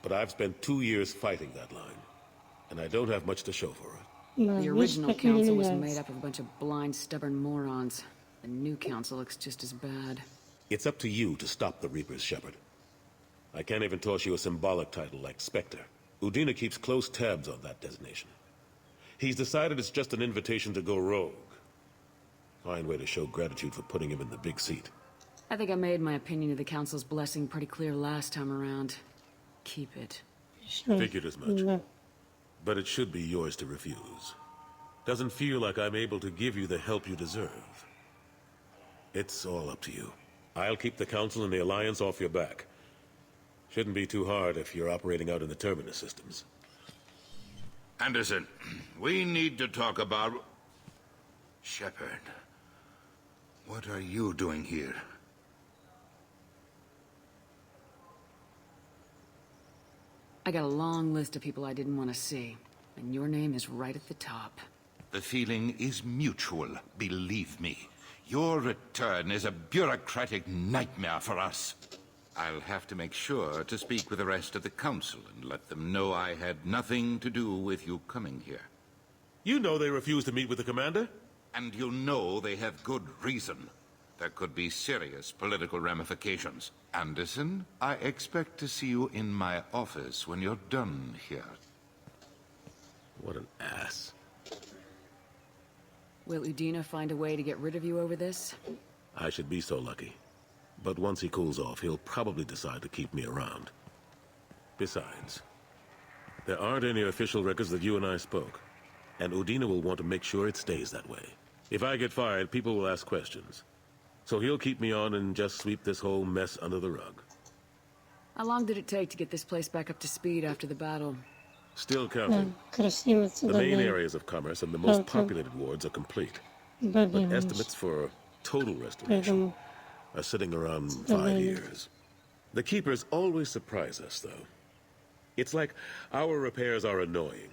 But I've spent 2 years fighting that line, and I don't have much to show for it. The original council was made up of a bunch of blind, stubborn morons. The new council looks just as bad. It's up to you to stop the Reapers, Shepard. I can't even toss you a symbolic title like Spectre. Udina keeps close tabs on that designation. He's decided it's just an invitation to go rogue. Fine way to show gratitude for putting him in the big seat. I think I made my opinion of the council's blessing pretty clear last time around. Keep it. Figured as much. But it should be yours to refuse. Doesn't feel like I'm able to give you the help you deserve. It's all up to you. I'll keep the Council and the Alliance off your back. Shouldn't be too hard if you're operating out in the Terminus systems. Anderson, we need to talk about... Shepard, what are you doing here? I got a long list of people I didn't want to see, and your name is right at the top. The feeling is mutual, believe me. Your return is a bureaucratic nightmare for us. I'll have to make sure to speak with the rest of the Council and let them know I had nothing to do with you coming here. You know they refused to meet with the Commander? And you know they have good reason. There could be serious political ramifications. Anderson, I expect to see you in my office when you're done here. What an ass. Will Udina find a way to get rid of you over this? I should be so lucky. But once he cools off, he'll probably decide to keep me around. Besides, there aren't any official records that you and I spoke. And Udina will want to make sure it stays that way. If I get fired, people will ask questions. So he'll keep me on and just sweep this whole mess under the rug. How long did it take to get this place back up to speed after the battle? Still counting. The main areas of commerce and the most populated wards are complete. But estimates for total restoration are sitting around 5 years. The Keepers always surprise us, though. It's like our repairs are annoying.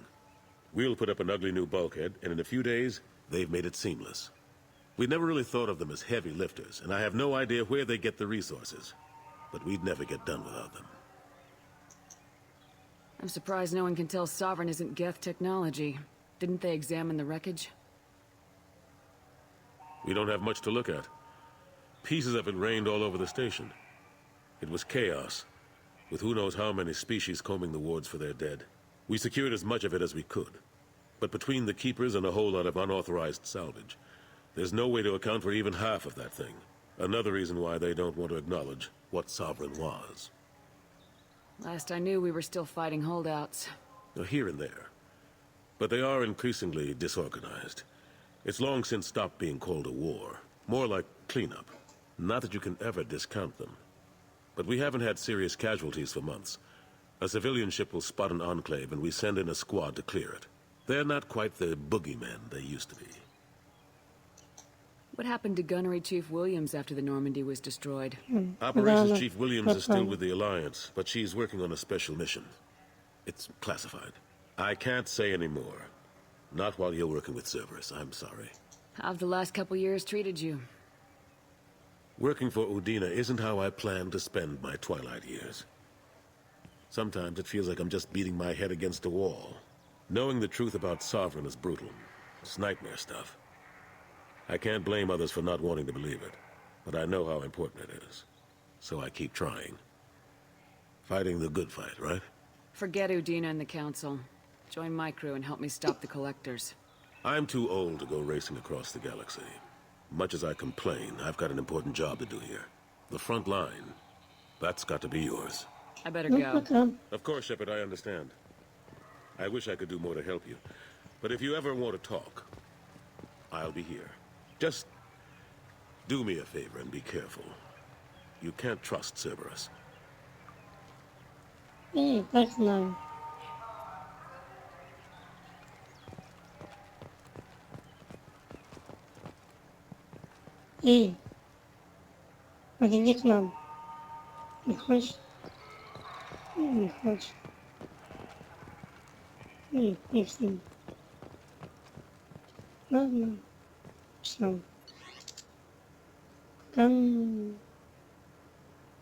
We'll put up an ugly new bulkhead, and in a few days, they've made it seamless. We never really thought of them as heavy lifters, and I have no idea where they get the resources. But we'd never get done without them. I'm surprised no one can tell Sovereign isn't Geth technology. Didn't they examine the wreckage? We don't have much to look at. Pieces of it rained all over the station. It was chaos, with who knows how many species combing the wards for their dead. We secured as much of it as we could. But between the Keepers and a whole lot of unauthorized salvage, there's no way to account for even half of that thing. Another reason why they don't want to acknowledge what Sovereign was. Last I knew, we were still fighting holdouts. Here and there. But they are increasingly disorganized. It's long since stopped being called a war. More like cleanup. Not that you can ever discount them. But we haven't had serious casualties for months. A civilian ship will spot an enclave and we send in a squad to clear it. They're not quite the boogeymen they used to be. What happened to Gunnery Chief Williams after the Normandy was destroyed? Operations Chief Williams is still with the Alliance, but she's working on a special mission. It's classified. I can't say any more. Not while you're working with Cerberus, I'm sorry. How have the last couple years treated you? Working for Udina isn't how I plan to spend my twilight years. Sometimes it feels like I'm just beating my head against a wall. Knowing the truth about Sovereign is brutal. It's nightmare stuff. I can't blame others for not wanting to believe it, but I know how important it is. So I keep trying. Fighting the good fight, right? Forget Udina and the Council. Join my crew and help me stop the Collectors. I'm too old to go racing across the galaxy. Much as I complain, I've got an important job to do here. The front line. That's got to be yours. I better go. Of course, Shepard, I understand. I wish I could do more to help you. But if you ever want to talk, I'll be here. Just do me a favor and be careful. You can't trust Cerberus. И так знаю. И подойди к нам. Не хочешь? Не хочешь. И с ним. Ладно. Все. Там...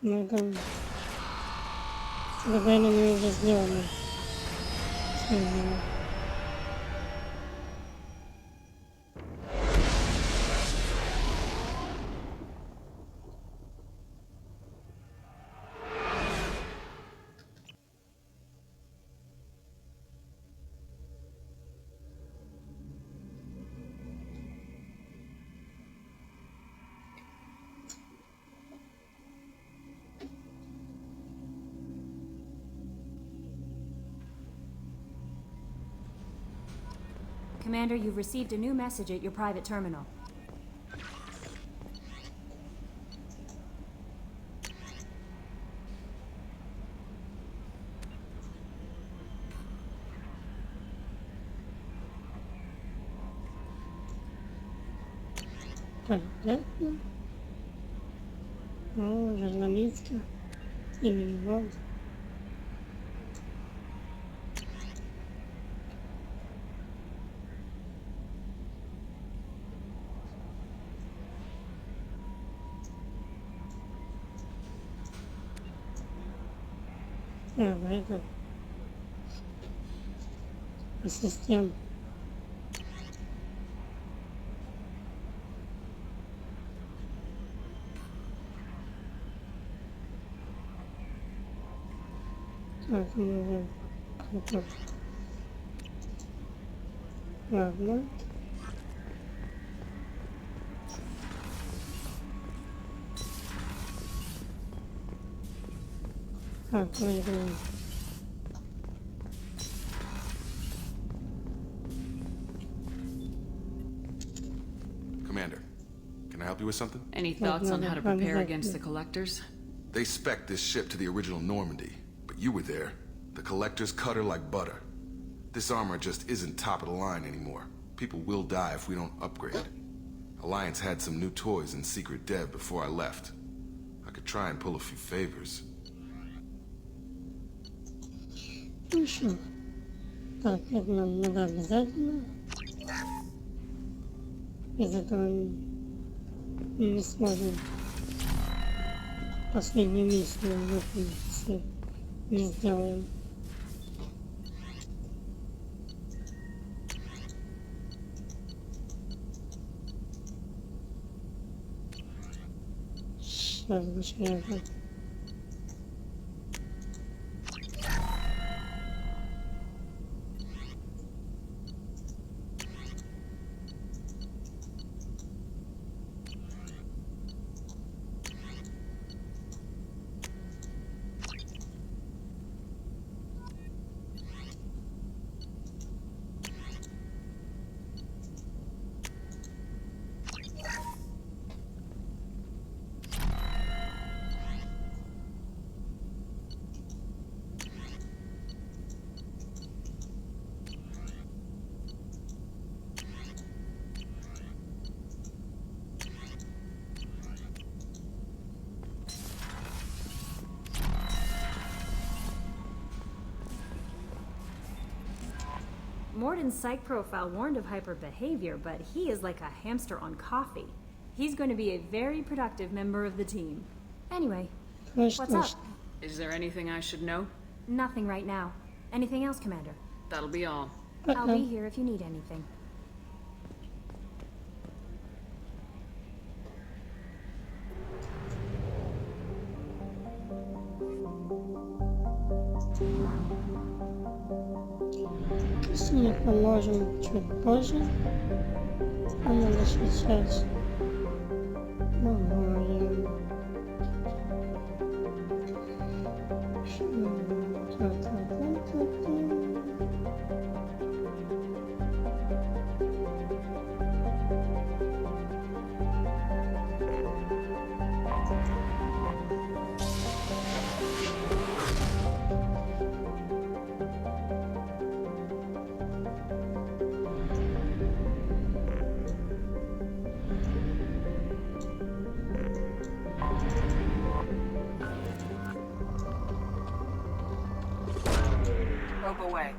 Ну, там... Задание мы уже сделали. Все, Commander, you've received a new message at your private terminal. понятно. О, журналистка. Именно вот. Это ассистент. Так, мы уже... Ладно. Так, выиграем. Commander, can I help you with something? Any thoughts on how to prepare against the Collectors? They spec'd this ship to the original Normandy, but you were there. The Collectors cut her like butter. This armor just isn't top of the line anymore. People will die if we don't upgrade. Alliance had some new toys in secret dev before I left. I could try and pull a few favors. Хорошо. Так, это нам надо обязательно. Без этого не сможем последнюю миссию выполнить, если не сделаем. Сейчас начнем. Morden's psych profile warned of hyper behavior, but he is like a hamster on coffee. He's going to be a very productive member of the team. Anyway, what's up? Is there anything I should know? Nothing right now. Anything else, Commander? That'll be all. I'll be here if you need anything. Мы поможем чуть позже. А надо сейчас. Probe away.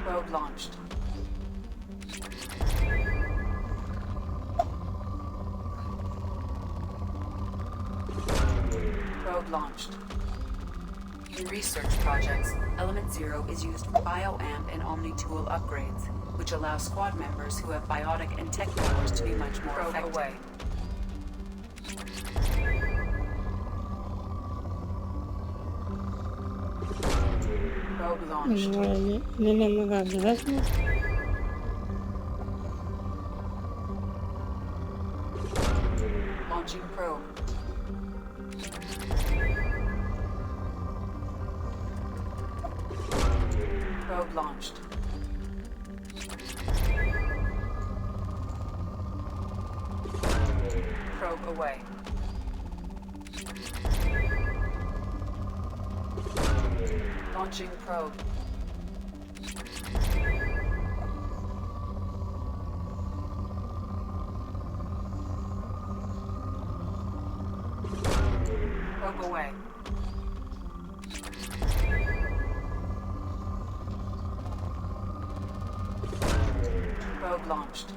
Probe launched. Probe launched. In research projects, Element Zero is used for bioamp and Omni-tool upgrades, which allow squad members who have biotic and tech powers to be much more effective. Away. Probe launched. Launching probe. Probe launched. Probe away. Launching probe. Probe away. Probe launched.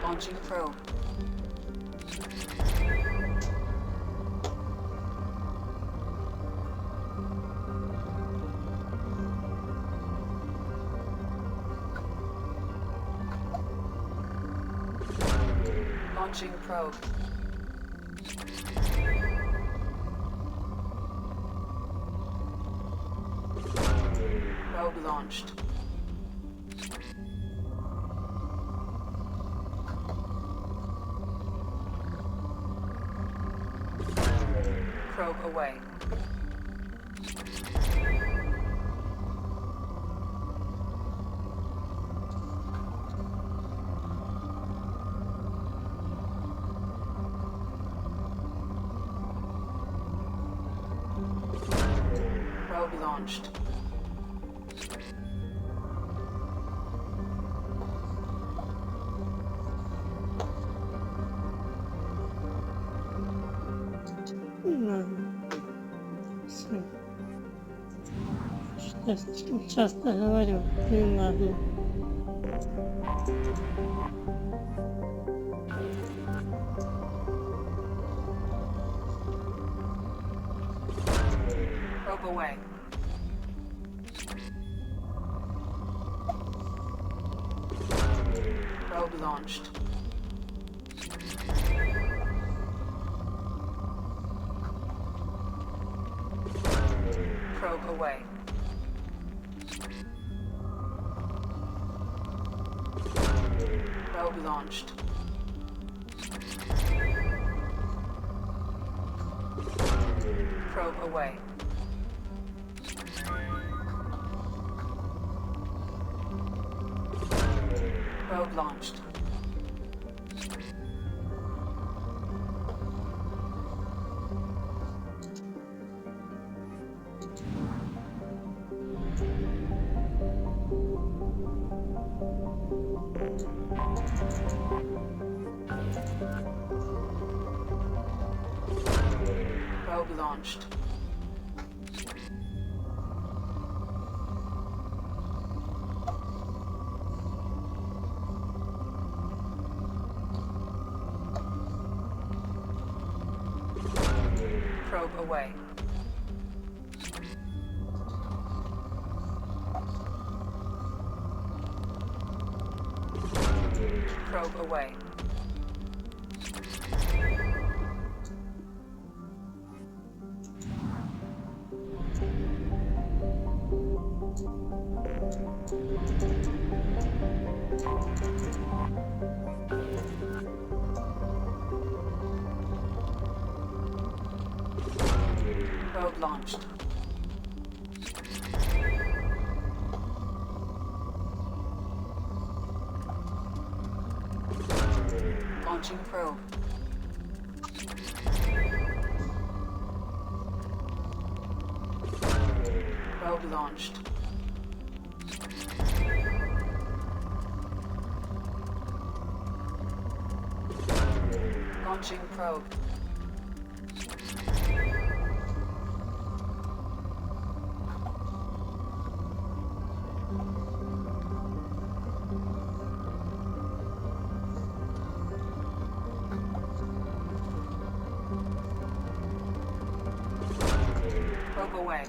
Launching probe. Launching probe. Probe launched. Probe away. Probe launched. Я слишком часто говорю, не ладно. Probe away. Probe launched. Probe away. Probe launched. Probe away. Probe launched. Probe launched. Probe away. Probe away. Probe launched. Launching probe. Probe launched. Launching probe. Probe away.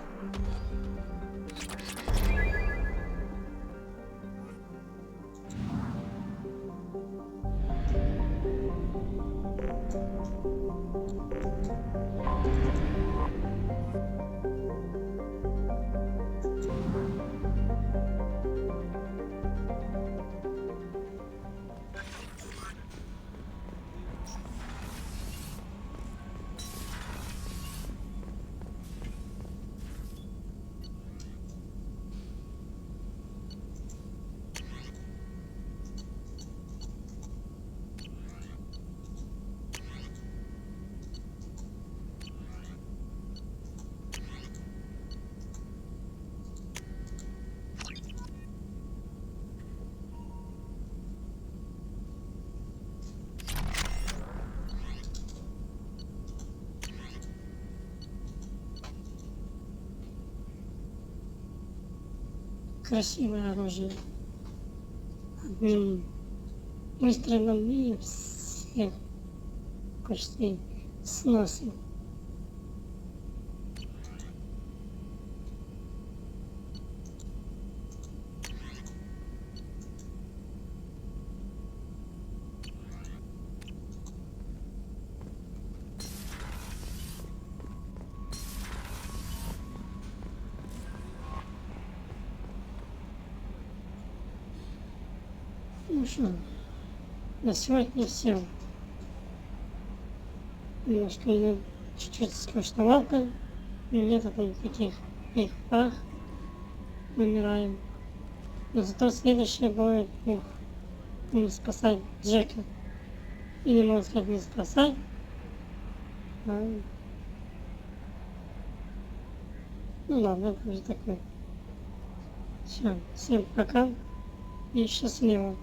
Красивое оружие. Одним выстрелом и всех почти сносил. Ну что, на сегодня все. Немножко я чуть-чуть скучновато, нет там таких пах, умираем. Но зато следующее будет, спасать Джека. И не можно сказать не спасать, а... Ну ладно, это уже такое. Все, всем пока и счастливо.